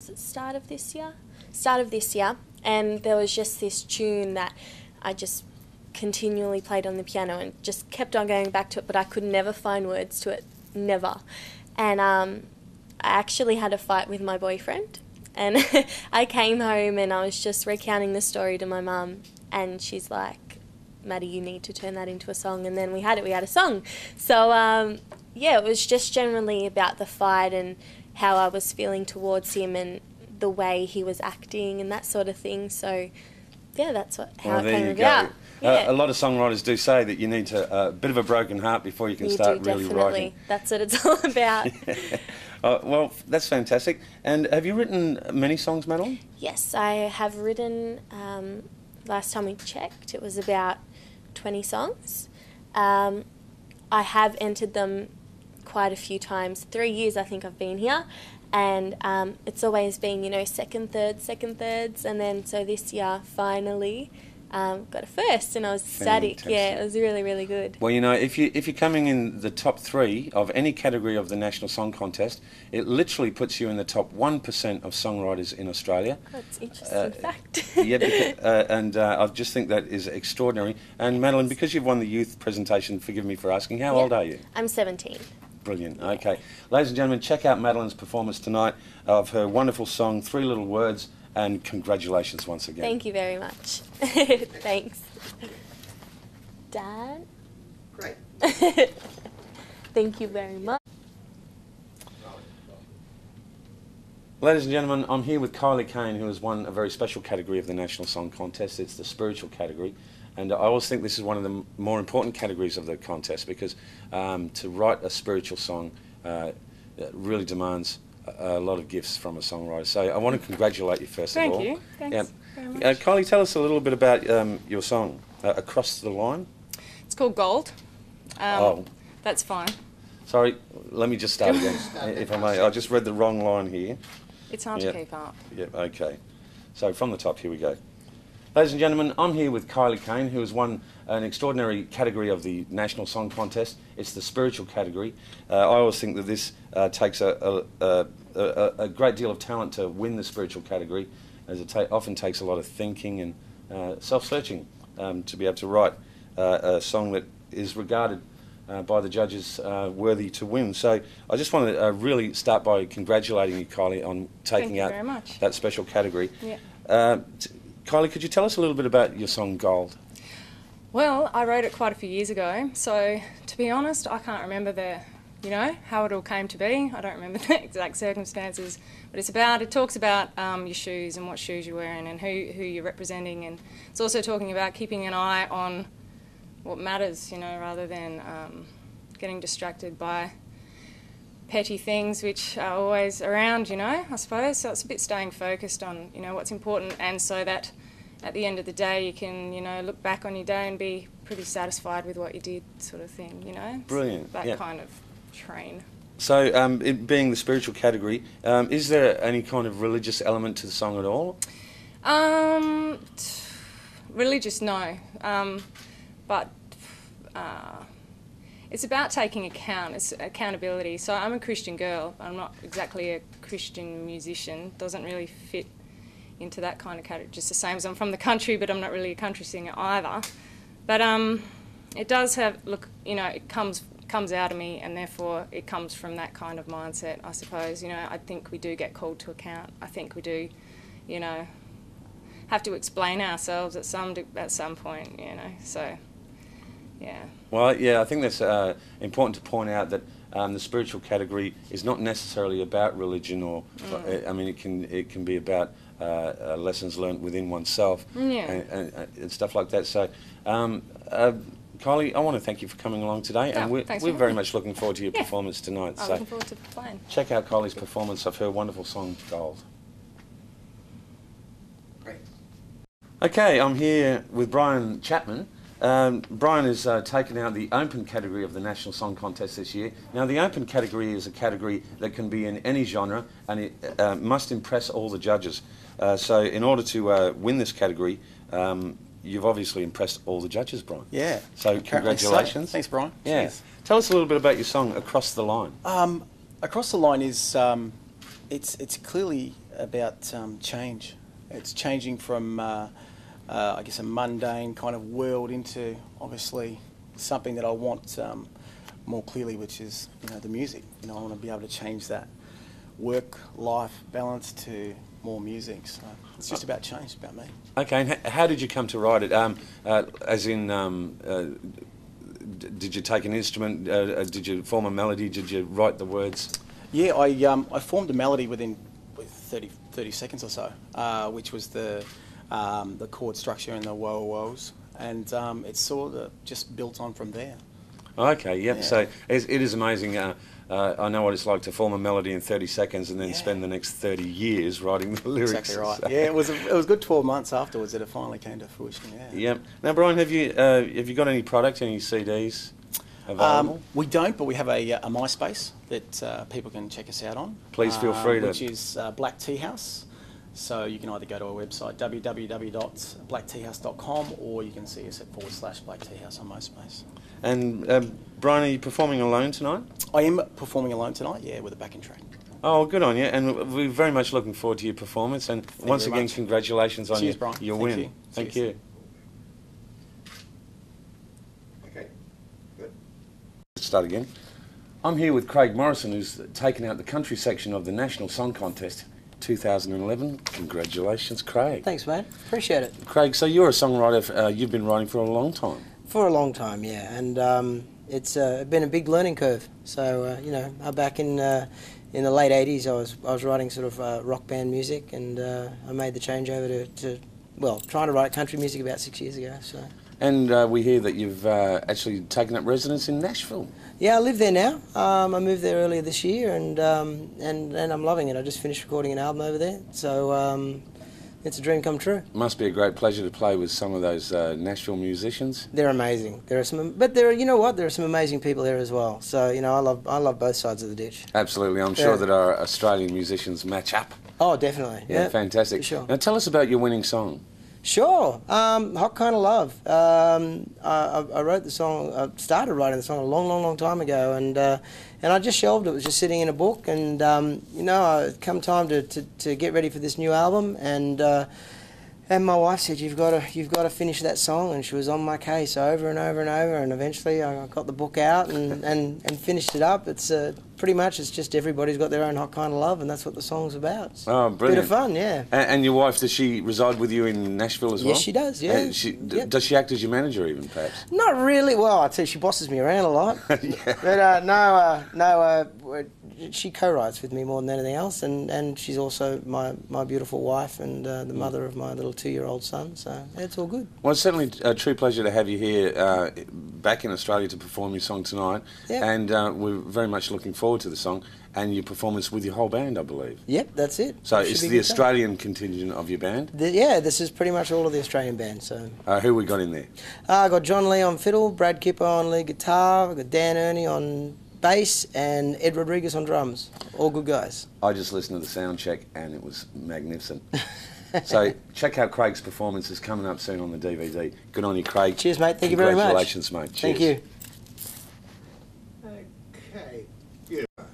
was it start of this year? Start of this year, and there was just this tune that I just continually played on the piano and just kept on going back to it, but I could never find words to it, never. And I actually had a fight with my boyfriend, and I came home and I was just recounting the story to my mum, and she's like, Maddie, you need to turn that into a song. And then we had a song. So yeah, it was just generally about the fight and how I was feeling towards him and the way he was acting and that sort of thing. So yeah, that's how it came about. Yeah. A lot of songwriters do say that you need a bit of a broken heart before you can start really writing. That's what it's all about. Well, that's fantastic. And have you written many songs, Madeline? Yes, I have written, last time we checked, it was about 20 songs. I have entered them quite a few times. 3 years I think I've been here. And it's always been, you know, second, thirds, and then so this year finally got a first, and I was ecstatic. Yeah, it was really, really good. Well, you know, if you're coming in the top 3 of any category of the National Song Contest, it literally puts you in the top 1% of songwriters in Australia. That's an interesting fact. Yeah, because, and I just think that is extraordinary. And Madeline, because you've won the youth presentation, forgive me for asking, how old are you? I'm 17. Brilliant. Okay. Ladies and gentlemen, check out Madeline's performance tonight of her wonderful song, Three Little Words, and congratulations once again. Thank you very much. Thanks. Dad? Great. Thank you very much. Ladies and gentlemen, I'm here with Kylie Kain, who has won a very special category of the National Song Contest. It's the spiritual category. And I always think this is one of the more important categories of the contest, because to write a spiritual song really demands a lot of gifts from a songwriter. So I want to congratulate you first of all. Thank you. Thanks very much. Kylie, tell us a little bit about your song, Across the Line. It's called Gold. That's fine. Sorry, let me just start again, if I may. I just read the wrong line here. It's hard to keep up. Yep, okay. So from the top, here we go. Ladies and gentlemen, I'm here with Kylie Kain, who has won an extraordinary category of the National Song Contest. It's the spiritual category. I always think that this takes a great deal of talent to win the spiritual category, as it often takes a lot of thinking and self-searching to be able to write a song that is regarded by the judges worthy to win. So I just want to really start by congratulating you, Kylie, on taking out that special category. Yeah. Kylie, could you tell us a little bit about your song Gold? Well, I wrote it quite a few years ago, so to be honest, I can't remember how it all came to be. I don't remember the exact circumstances, but it talks about your shoes and what shoes you're wearing and who you're representing, and it's also talking about keeping an eye on what matters, rather than getting distracted by petty things which are always around, I suppose. So it's a bit staying focused on, what's important, and so that at the end of the day you can, look back on your day and be pretty satisfied with what you did, sort of thing, Brilliant. That kind of train. So it being the spiritual category, is there any kind of religious element to the song at all? Religious, no. But it's about taking account. It's accountability. So I'm a Christian girl. I'm not exactly a Christian musician. Doesn't really fit into that kind of category. Just the same as I'm from the country, but I'm not really a country singer either. But it does have, it comes out of me, and therefore it comes from that kind of mindset, I suppose. I think we do get called to account. I think we do, have to explain ourselves at some point, so... Yeah. Well, yeah, I think that's important to point out that the spiritual category is not necessarily about religion, or I mean, it can be about lessons learnt within oneself, and stuff like that. So, Kylie, I want to thank you for coming along today, and we're very much looking forward to your performance tonight. I'm looking forward to playing. Check out Kylie's performance of her wonderful song Gold. Great. Okay, I'm here with Brian Chapman. Brian has taken out the open category of the National Song Contest this year. Now, the open category is a category that can be in any genre, and it must impress all the judges. So in order to win this category, you've obviously impressed all the judges, Brian. Yeah. So congratulations. Thanks, Brian. Yeah. Cheers. Tell us a little bit about your song, Across the Line. Across the Line is, it's clearly about change. It's changing from, I guess, a mundane kind of world into obviously something that I want more clearly, which is, you know, the music. You know, I want to be able to change that work-life balance to more music. So it's just about change, about me. Okay, and how did you come to write it? As in, did you take an instrument? Did you form a melody? Did you write the words? Yeah, I formed a melody within 30 seconds or so, which was the chord structure and the woes, and it's sort of just built on from there. Okay, yep. Yeah. So it is amazing. I know what it's like to form a melody in 30 seconds and then spend the next 30 years writing the lyrics. Exactly right. Yeah, it was a good 12 months afterwards that it finally came to fruition. Yeah. Yep. Now, Brian, have you got any product, any CDs available? We don't, but we have a MySpace that people can check us out on. Please feel free to. Which is Black Tea House. So you can either go to our website, www.blackteahouse.com, or you can see us at /Black Tea House on MySpace. And Brian, are you performing alone tonight? I am performing alone tonight, yeah, with a backing track. Oh, good on you. And we're very much looking forward to your performance. And once again, much. congratulations on Cheers, your Brian. win. Thank Thank you. you. Okay, good. Let's start again. I'm here with Craig Morrison, who's taken out the country section of the National Song Contest 2011. Congratulations, Craig. Thanks, mate. Appreciate it. Craig, so you're a songwriter. You've been writing for a long time. For a long time, yeah. And it's been a big learning curve. So, you know, back in the late 80s, I was writing sort of rock band music, and I made the change over to trying to write country music about 6 years ago. So. And we hear that you've actually taken up residence in Nashville. Yeah, I live there now. I moved there earlier this year, and I'm loving it. I just finished recording an album over there, so it's a dream come true. Must be a great pleasure to play with some of those Nashville musicians. They're amazing. There are some, but you know what? There are some amazing people there as well. So you know, I love both sides of the ditch. Absolutely, I'm sure that our Australian musicians match up. Oh, definitely. Yeah, fantastic. For sure. Now tell us about your winning song. Sure. Hot Kind of Love. I wrote the song. I started writing the song a long time ago, and I just shelved it. It was just sitting in a book, and you know, it come time to get ready for this new album, and my wife said, "You've got to finish that song," and she was on my case over and over and over, and eventually I got the book out and finished it up. It's pretty much, it's just everybody's got their own hot kind of love, and that's what the song's about. It's oh, brilliant. Bit of fun, yeah. And your wife, does she reside with you in Nashville as well? Yes, she does, yeah. Yep. Does she act as your manager even, perhaps? Not really. Well, I'd say she bosses me around a lot. Yeah. But she co-writes with me more than anything else, and she's also my beautiful wife and the mother of my little 2-year-old son, so it's all good. Well, it's certainly a true pleasure to have you here back in Australia to perform your song tonight, and we're very much looking forward to the song and your performance with your whole band, I believe. Yep, that's it. So it's the Australian contingent of your band? Yeah, this is pretty much all of the Australian band. So who we got in there? I got John Lee on fiddle, Brad Kipper on lead guitar, I got Dan Ernie on bass, and Ed Rodriguez on drums. All good guys. I just listened to the sound check and it was magnificent. So check out Craig's performance. It's coming up soon on the DVD. Good on you, Craig. Cheers, mate. Thank you very much. Congratulations, mate. Cheers. Thank you. Okay, beautiful.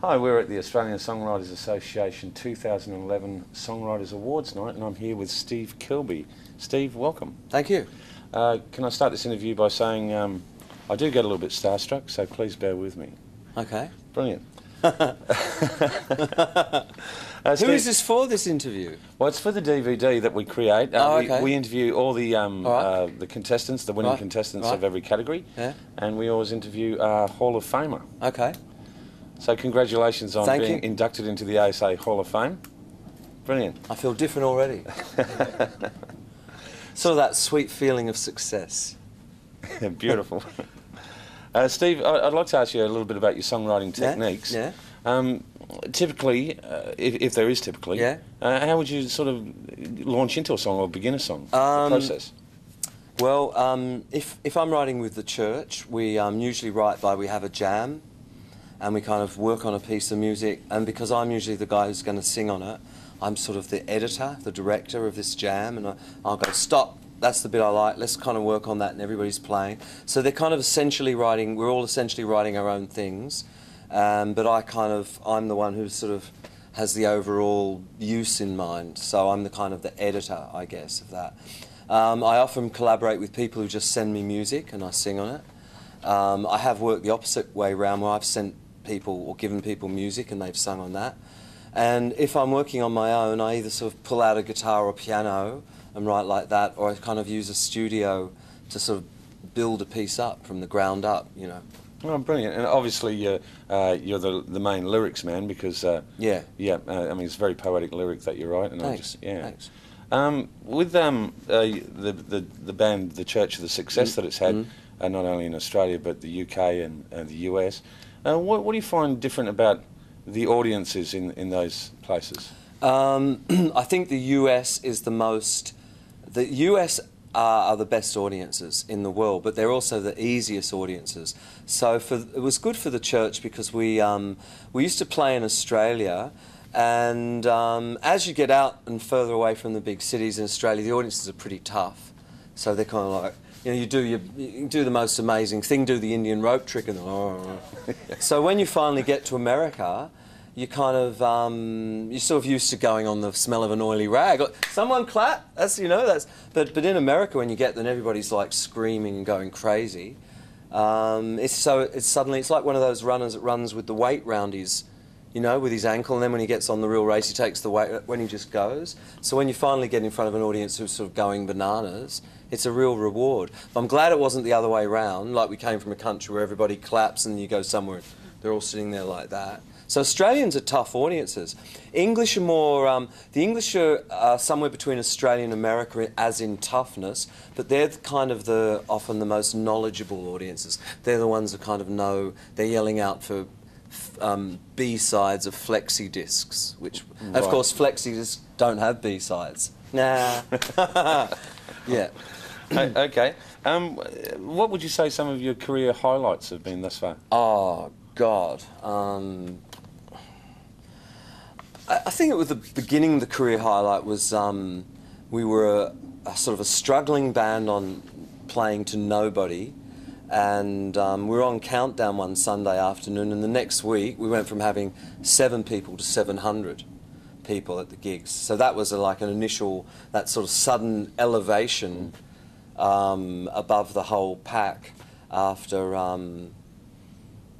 Hi, we're at the Australian Songwriters Association 2011 Songwriters Awards night, and I'm here with Steve Kilbey. Steve, welcome. Thank you. Can I start this interview by saying I do get a little bit starstruck, so please bear with me. Okay. Brilliant. Who is this for, this interview? Well, it's for the DVD that we create. Okay. We interview all the right. the contestants, the winning contestants of every category, and we always interview a Hall of Famer. Okay. So congratulations on Thank being you. inducted into the ASA Hall of Fame. Brilliant. I feel different already. Sort of that sweet feeling of success. Beautiful. Steve, I'd like to ask you a little bit about your songwriting techniques. Yeah. Typically, if there is typically, how would you sort of launch into a song or begin a song? The process. Well, if I'm writing with the church, we usually we have a jam, and we kind of work on a piece of music, and because I'm usually the guy who's going to sing on it, I'm sort of the editor, the director of this jam, and I'll go, stop, that's the bit I like, let's kind of work on that, and everybody's playing. So they're kind of essentially we're all essentially writing our own things, but I'm the one who's sort of has the overall use in mind. So I'm the kind of the editor, I guess, of that. I often collaborate with people who just send me music and I sing on it. I have worked the opposite way round, where I've sent people or given people music and they've sung on that. And if I'm working on my own, I either sort of pull out a guitar or piano and write like that, or I kind of use a studio to sort of build a piece up from the ground up, you know. Oh, brilliant! And obviously, you're the main lyrics man, because I mean, it's a very poetic lyric that you write, and Thanks. Thanks. With the band, the Church of the Success that it's had, not only in Australia but the UK and the US, what do you find different about the audiences in those places? I think the US is the most. The US are the best audiences in the world, but they're also the easiest audiences. So it was good for the church because we used to play in Australia, and as you get out and further away from the big cities in Australia, the audiences are pretty tough. So they're kind of like, you know, you do the most amazing thing, do the Indian rope trick, and so when you finally get to America, you kind of you're sort of used to going on the smell of an oily rag. Someone clap. That's, you know, that's. But in America, when you get there, everybody's like screaming and going crazy. It's like one of those runners that runs with the weight round his, you know, with his ankle, and then when he gets on the real race, he takes the weight when he just goes. So when you finally get in front of an audience who's sort of going bananas, it's a real reward. I'm glad it wasn't the other way round. Like we came from a country where everybody claps and you go somewhere, they're all sitting there like that. So Australians are tough audiences. English are more, the English are somewhere between Australia and America as in toughness, but they're often the most knowledgeable audiences. They're the ones that kind of know, they're yelling out for B-sides of flexi discs, which, of course, flexi discs don't have B-sides. Nah. Yeah. Okay. What would you say some of your career highlights have been thus far? Oh, God. I think it was the beginning of the career highlight was we were a sort of a struggling band on playing to nobody, and we were on Countdown one Sunday afternoon, and the next week we went from having 7 people to 700 people at the gigs. So that was like an initial, that sort of sudden elevation above the whole pack after,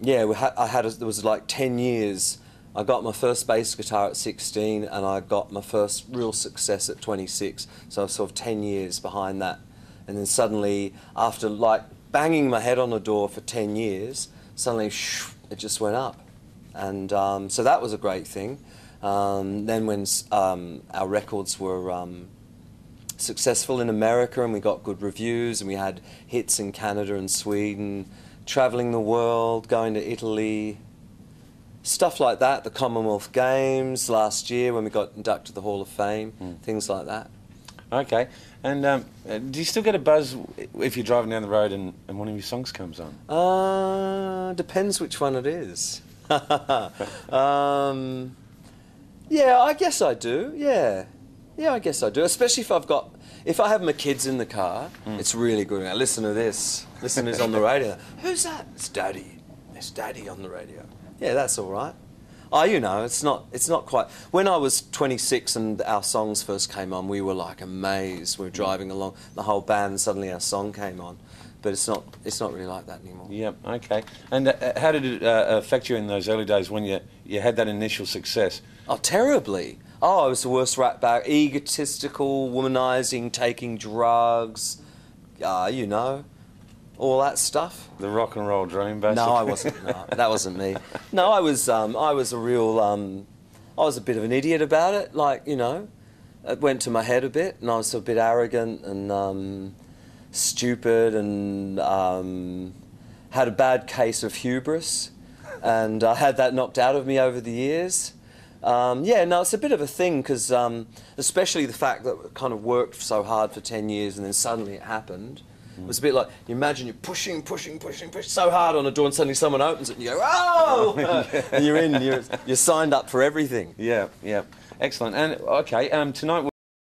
there was like 10 years. I got my first bass guitar at 16 and I got my first real success at 26. So I was sort of 10 years behind that. And then suddenly, after like banging my head on the door for 10 years, suddenly it just went up. And so that was a great thing. Then when our records were successful in America and we got good reviews and we had hits in Canada and Sweden, travelling the world, going to Italy, stuff like that, the Commonwealth Games last year when we got inducted to the Hall of Fame, things like that. Okay. And do you still get a buzz if you're driving down the road and one of your songs comes on? Depends which one it is. Yeah, I guess I do, yeah. Yeah, I guess I do, especially if I have my kids in the car, it's really good. Now, listen to this. Listen to this on the radio. Who's that? It's Daddy. It's Daddy on the radio. Yeah, that's all right. Oh, you know, it's not quite. When I was 26 and our songs first came on, we were like amazed. We were driving along, the whole band, and suddenly our song came on. But it's not really like that anymore. Yeah, okay. And how did it affect you in those early days when you had that initial success? Oh, terribly. Oh, I was the worst rat bag. Egotistical, womanising, taking drugs, you know, all that stuff. The rock and roll dream, basically. No, I wasn't. No, that wasn't me. No, I was a real. I was a bit of an idiot about it. Like, you know, it went to my head a bit, and I was a bit arrogant and stupid, and had a bad case of hubris, and I had that knocked out of me over the years. Yeah, no, it's a bit of a thing because, especially the fact that I kind of worked so hard for 10 years and then suddenly it happened. It was a bit like, you imagine you're pushing so hard on a door and suddenly someone opens it and you go, oh! And you're in, you're signed up for everything. Yeah, yeah. Excellent. And, okay, tonight